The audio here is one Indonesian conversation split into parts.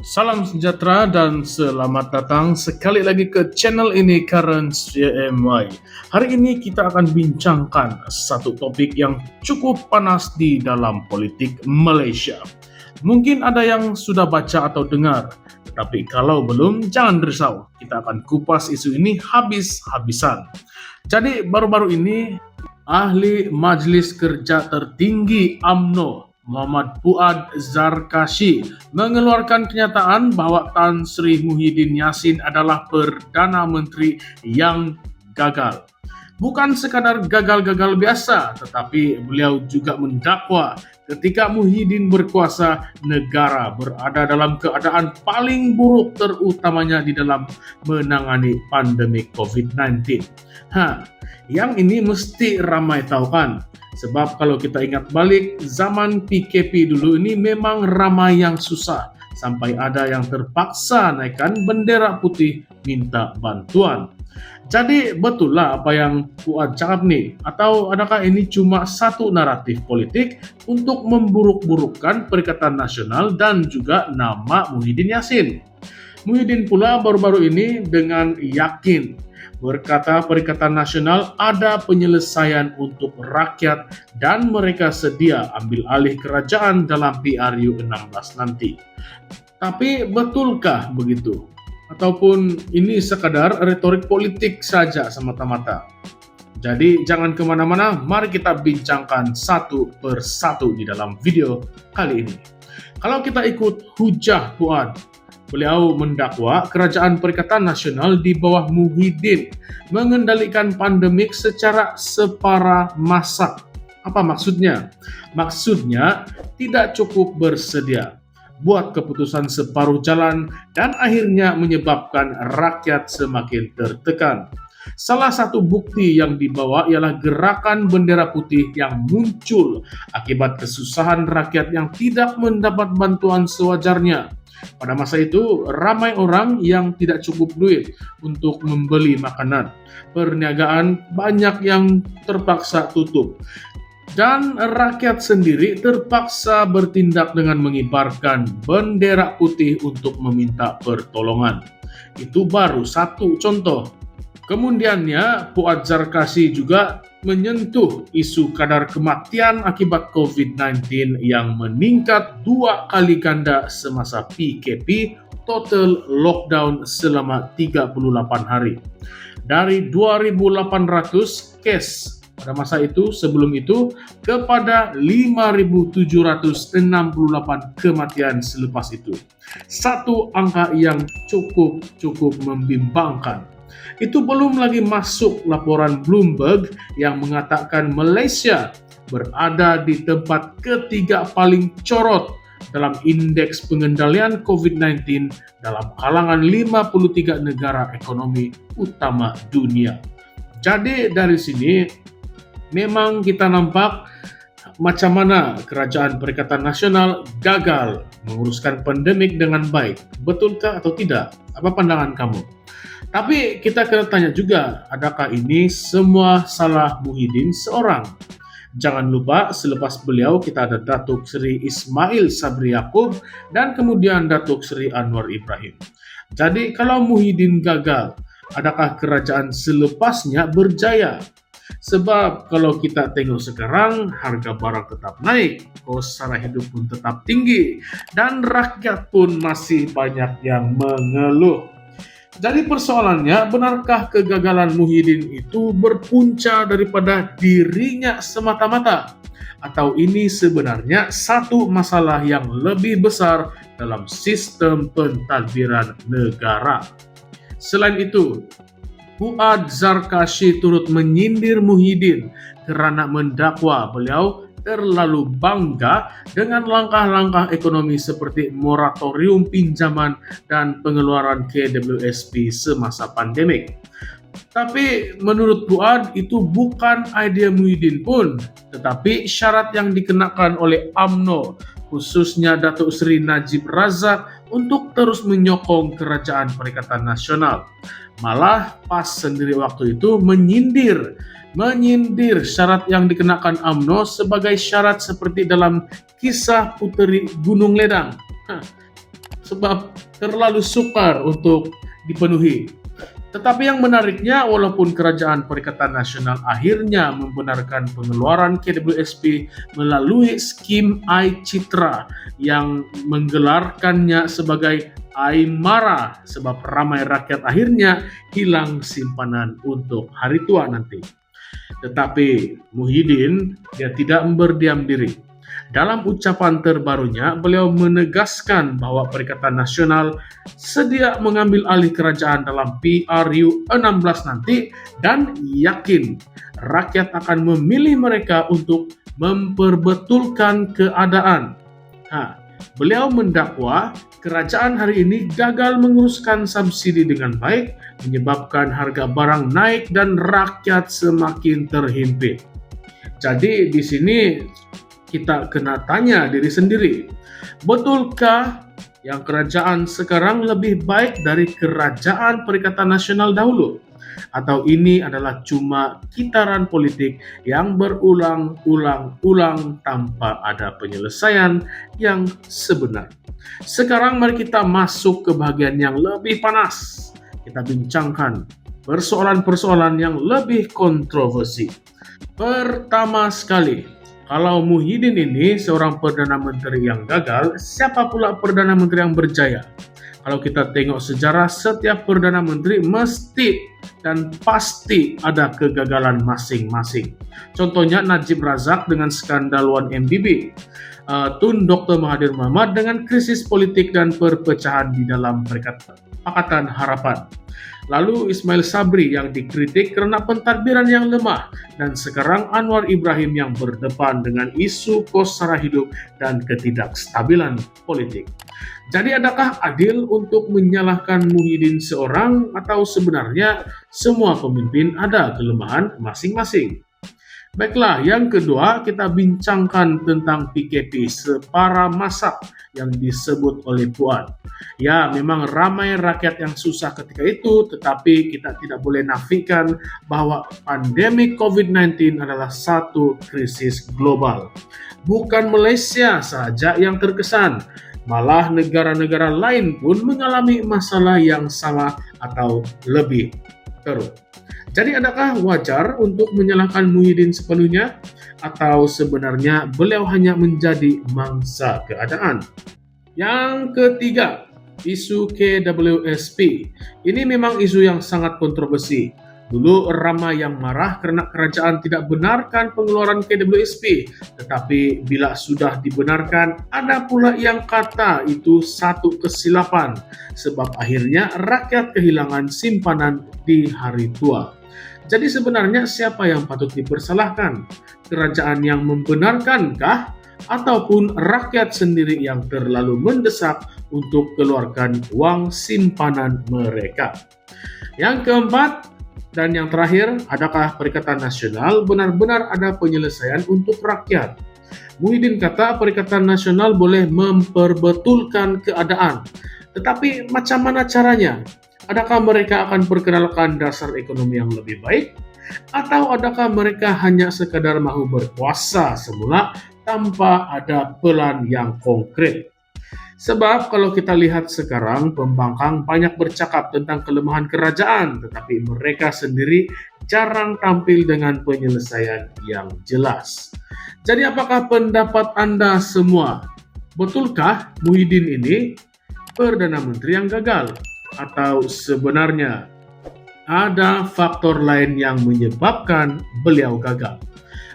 Salam sejahtera dan selamat datang sekali lagi ke channel ini Currents JMY. Hari ini kita akan bincangkan satu topik yang cukup panas di dalam politik Malaysia. Mungkin ada yang sudah baca atau dengar, tapi kalau belum jangan risau, kita akan kupas isu ini habis-habisan. Jadi baru-baru ini Ahli Majlis Kerja Tertinggi UMNO Muhammad Fuad Zarkashi mengeluarkan kenyataan bahwa Tan Sri Muhyiddin Yassin adalah Perdana Menteri yang gagal. Bukan sekadar gagal-gagal biasa, tetapi beliau juga mendakwa ketika Muhyiddin berkuasa, negara berada dalam keadaan paling buruk terutamanya di dalam menangani pandemi COVID-19. Yang ini mesti ramai tahu kan? Sebab kalau kita ingat balik, zaman PKP dulu ini memang ramai yang susah. Sampai ada yang terpaksa naikkan bendera putih minta bantuan. Jadi betul lah apa yang Fuad cakap nih? Atau adakah ini cuma satu naratif politik untuk memburuk-burukkan Perikatan Nasional dan juga nama Muhyiddin Yassin? Muhyiddin pula baru-baru ini dengan yakin berkata Perikatan Nasional ada penyelesaian untuk rakyat dan mereka sedia ambil alih kerajaan dalam PRU 16 nanti. Tapi betulkah begitu? Ataupun ini sekadar retorik politik saja semata-mata? Jadi jangan kemana-mana, mari kita bincangkan satu persatu di dalam video kali ini. Kalau kita ikut hujah Fuad, beliau mendakwa Kerajaan Perikatan Nasional di bawah Muhyiddin mengendalikan pandemik secara separa masa. Apa maksudnya? Maksudnya tidak cukup bersedia, buat keputusan separuh jalan dan akhirnya menyebabkan rakyat semakin tertekan. Salah satu bukti yang dibawa ialah gerakan bendera putih yang muncul akibat kesusahan rakyat yang tidak mendapat bantuan sewajarnya. Pada masa itu, ramai orang yang tidak cukup duit untuk membeli makanan. Perniagaan banyak yang terpaksa tutup. Dan rakyat sendiri terpaksa bertindak dengan mengibarkan bendera putih untuk meminta pertolongan. Itu baru satu contoh. Kemudiannya, Fuad Zarkashi juga menyentuh isu kadar kematian akibat COVID-19 yang meningkat 2 kali ganda semasa PKP, total lockdown selama 38 hari. Dari 2.800 case pada masa itu, sebelum itu, kepada 5.768 kematian selepas itu. Satu angka yang cukup membimbangkan. Itu belum lagi masuk laporan Bloomberg yang mengatakan Malaysia berada di tempat ketiga paling corot dalam indeks pengendalian COVID-19 dalam kalangan 53 negara ekonomi utama dunia. Jadi dari sini memang kita nampak macam mana Kerajaan Perikatan Nasional gagal menguruskan pandemik dengan baik. Betulkah atau tidak? Apa pandangan kamu? Tapi kita kena tanya juga, adakah ini semua salah Muhyiddin seorang? Jangan lupa selepas beliau kita ada Datuk Seri Ismail Sabri Yaakob dan kemudian Datuk Seri Anwar Ibrahim. Jadi kalau Muhyiddin gagal, adakah kerajaan selepasnya berjaya? Sebab kalau kita tengok sekarang, harga barang tetap naik, kos sara hidup pun tetap tinggi, dan rakyat pun masih banyak yang mengeluh. Jadi persoalannya, benarkah kegagalan Muhyiddin itu berpunca daripada dirinya semata-mata? Atau ini sebenarnya satu masalah yang lebih besar dalam sistem pentadbiran negara? Selain itu, Fuad Zarkashi turut menyindir Muhyiddin kerana mendakwa beliau terlalu bangga dengan langkah-langkah ekonomi seperti moratorium pinjaman dan pengeluaran KWSP semasa pandemik. Tapi menurut Fuad itu bukan idea Muhyiddin pun, tetapi syarat yang dikenakan oleh UMNO, khususnya Datuk Seri Najib Razak untuk terus menyokong Kerajaan Perikatan Nasional. Malah pas sendiri waktu itu menyindir syarat yang dikenakan UMNO sebagai syarat seperti dalam kisah Puteri Gunung Ledang. sebab terlalu sukar untuk dipenuhi. Tetapi yang menariknya, walaupun Kerajaan Perikatan Nasional akhirnya membenarkan pengeluaran KWSP melalui skim iCitra yang menggelarkannya sebagai Aymara, sebab ramai rakyat akhirnya hilang simpanan untuk hari tua nanti. Tetapi Muhyiddin dia tidak berdiam diri. Dalam ucapan terbarunya, beliau menegaskan bahwa Perikatan Nasional sedia mengambil alih kerajaan dalam PRU 16 nanti dan yakin rakyat akan memilih mereka untuk memperbetulkan keadaan. Beliau mendakwa kerajaan hari ini gagal menguruskan subsidi dengan baik, menyebabkan harga barang naik dan rakyat semakin terhimpit. Jadi di sini kita kena tanya diri sendiri, betulkah yang kerajaan sekarang lebih baik dari Kerajaan Perikatan Nasional dahulu? Atau ini adalah cuma kitaran politik yang berulang-ulang tanpa ada penyelesaian yang sebenar? Sekarang mari kita masuk ke bagian yang lebih panas. Kita bincangkan persoalan-persoalan yang lebih kontroversi. Pertama sekali, kalau Muhyiddin ini seorang Perdana Menteri yang gagal, siapa pula Perdana Menteri yang berjaya? Kalau kita tengok sejarah, setiap Perdana Menteri mesti dan pasti ada kegagalan masing-masing. Contohnya Najib Razak dengan skandal 1MDB, Tun Dr. Mahathir Mohamad dengan krisis politik dan perpecahan di dalam Pakatan Harapan. Lalu Ismail Sabri yang dikritik karena pentadbiran yang lemah, dan sekarang Anwar Ibrahim yang berdepan dengan isu kos sara hidup dan ketidakstabilan politik. Jadi adakah adil untuk menyalahkan Muhyiddin seorang, atau sebenarnya semua pemimpin ada kelemahan masing-masing? Baiklah, yang kedua kita bincangkan tentang PKP separa masak yang disebut oleh Puan. Ya, memang ramai rakyat yang susah ketika itu, tetapi kita tidak boleh nafikan bahwa pandemi COVID-19 adalah satu krisis global. Bukan Malaysia saja yang terkesan, malah negara-negara lain pun mengalami masalah yang sama atau lebih teruk. Jadi adakah wajar untuk menyalahkan Muhyiddin sepenuhnya, atau sebenarnya beliau hanya menjadi mangsa keadaan? Yang ketiga, isu KWSP. Ini memang isu yang sangat kontroversi. Dulu ramai yang marah karena kerajaan tidak benarkan pengeluaran KWSP, tetapi bila sudah dibenarkan, ada pula yang kata itu satu kesilapan, sebab akhirnya rakyat kehilangan simpanan di hari tua. Jadi sebenarnya siapa yang patut dipersalahkan? Kerajaan yang membenarkankah? Ataupun rakyat sendiri yang terlalu mendesak untuk keluarkan uang simpanan mereka? Yang keempat dan yang terakhir, adakah Perikatan Nasional benar-benar ada penyelesaian untuk rakyat? Muhyiddin kata Perikatan Nasional boleh memperbetulkan keadaan. Tetapi macam mana caranya? Adakah mereka akan perkenalkan dasar ekonomi yang lebih baik? Atau adakah mereka hanya sekadar mahu berkuasa semula tanpa ada pelan yang konkret? Sebab kalau kita lihat sekarang, pembangkang banyak bercakap tentang kelemahan kerajaan, tetapi mereka sendiri jarang tampil dengan penyelesaian yang jelas. Jadi apakah pendapat Anda semua? Betulkah Muhyiddin ini Perdana Menteri yang gagal? Atau sebenarnya ada faktor lain yang menyebabkan beliau gagal?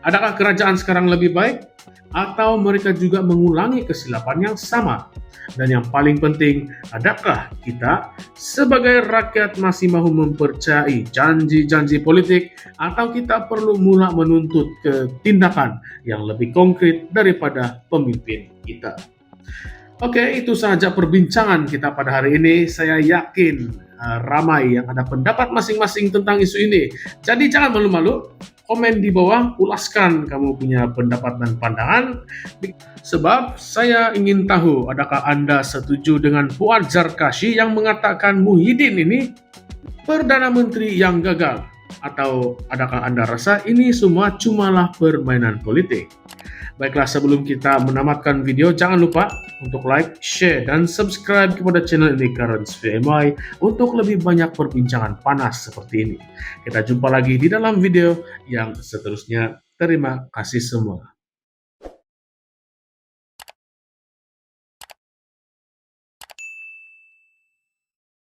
Adakah kerajaan sekarang lebih baik? Atau mereka juga mengulangi kesilapan yang sama? Dan yang paling penting, adakah kita sebagai rakyat masih mahu mempercayai janji-janji politik, atau kita perlu mula menuntut ke tindakan yang lebih konkret daripada pemimpin kita? Oke, itu saja perbincangan kita pada hari ini. Saya yakin ramai yang ada pendapat masing-masing tentang isu ini. Jadi jangan malu-malu, komen di bawah, ulaskan kamu punya pendapat dan pandangan. Sebab saya ingin tahu, adakah Anda setuju dengan Fuad Zarkashi yang mengatakan Muhyiddin ini Perdana Menteri yang gagal? Atau adakah Anda rasa ini semua cumalah permainan politik? Baiklah, sebelum kita menamatkan video, jangan lupa untuk like, share, dan subscribe kepada channel ini Currents VMY untuk lebih banyak perbincangan panas seperti ini. Kita jumpa lagi di dalam video yang seterusnya. Terima kasih semua.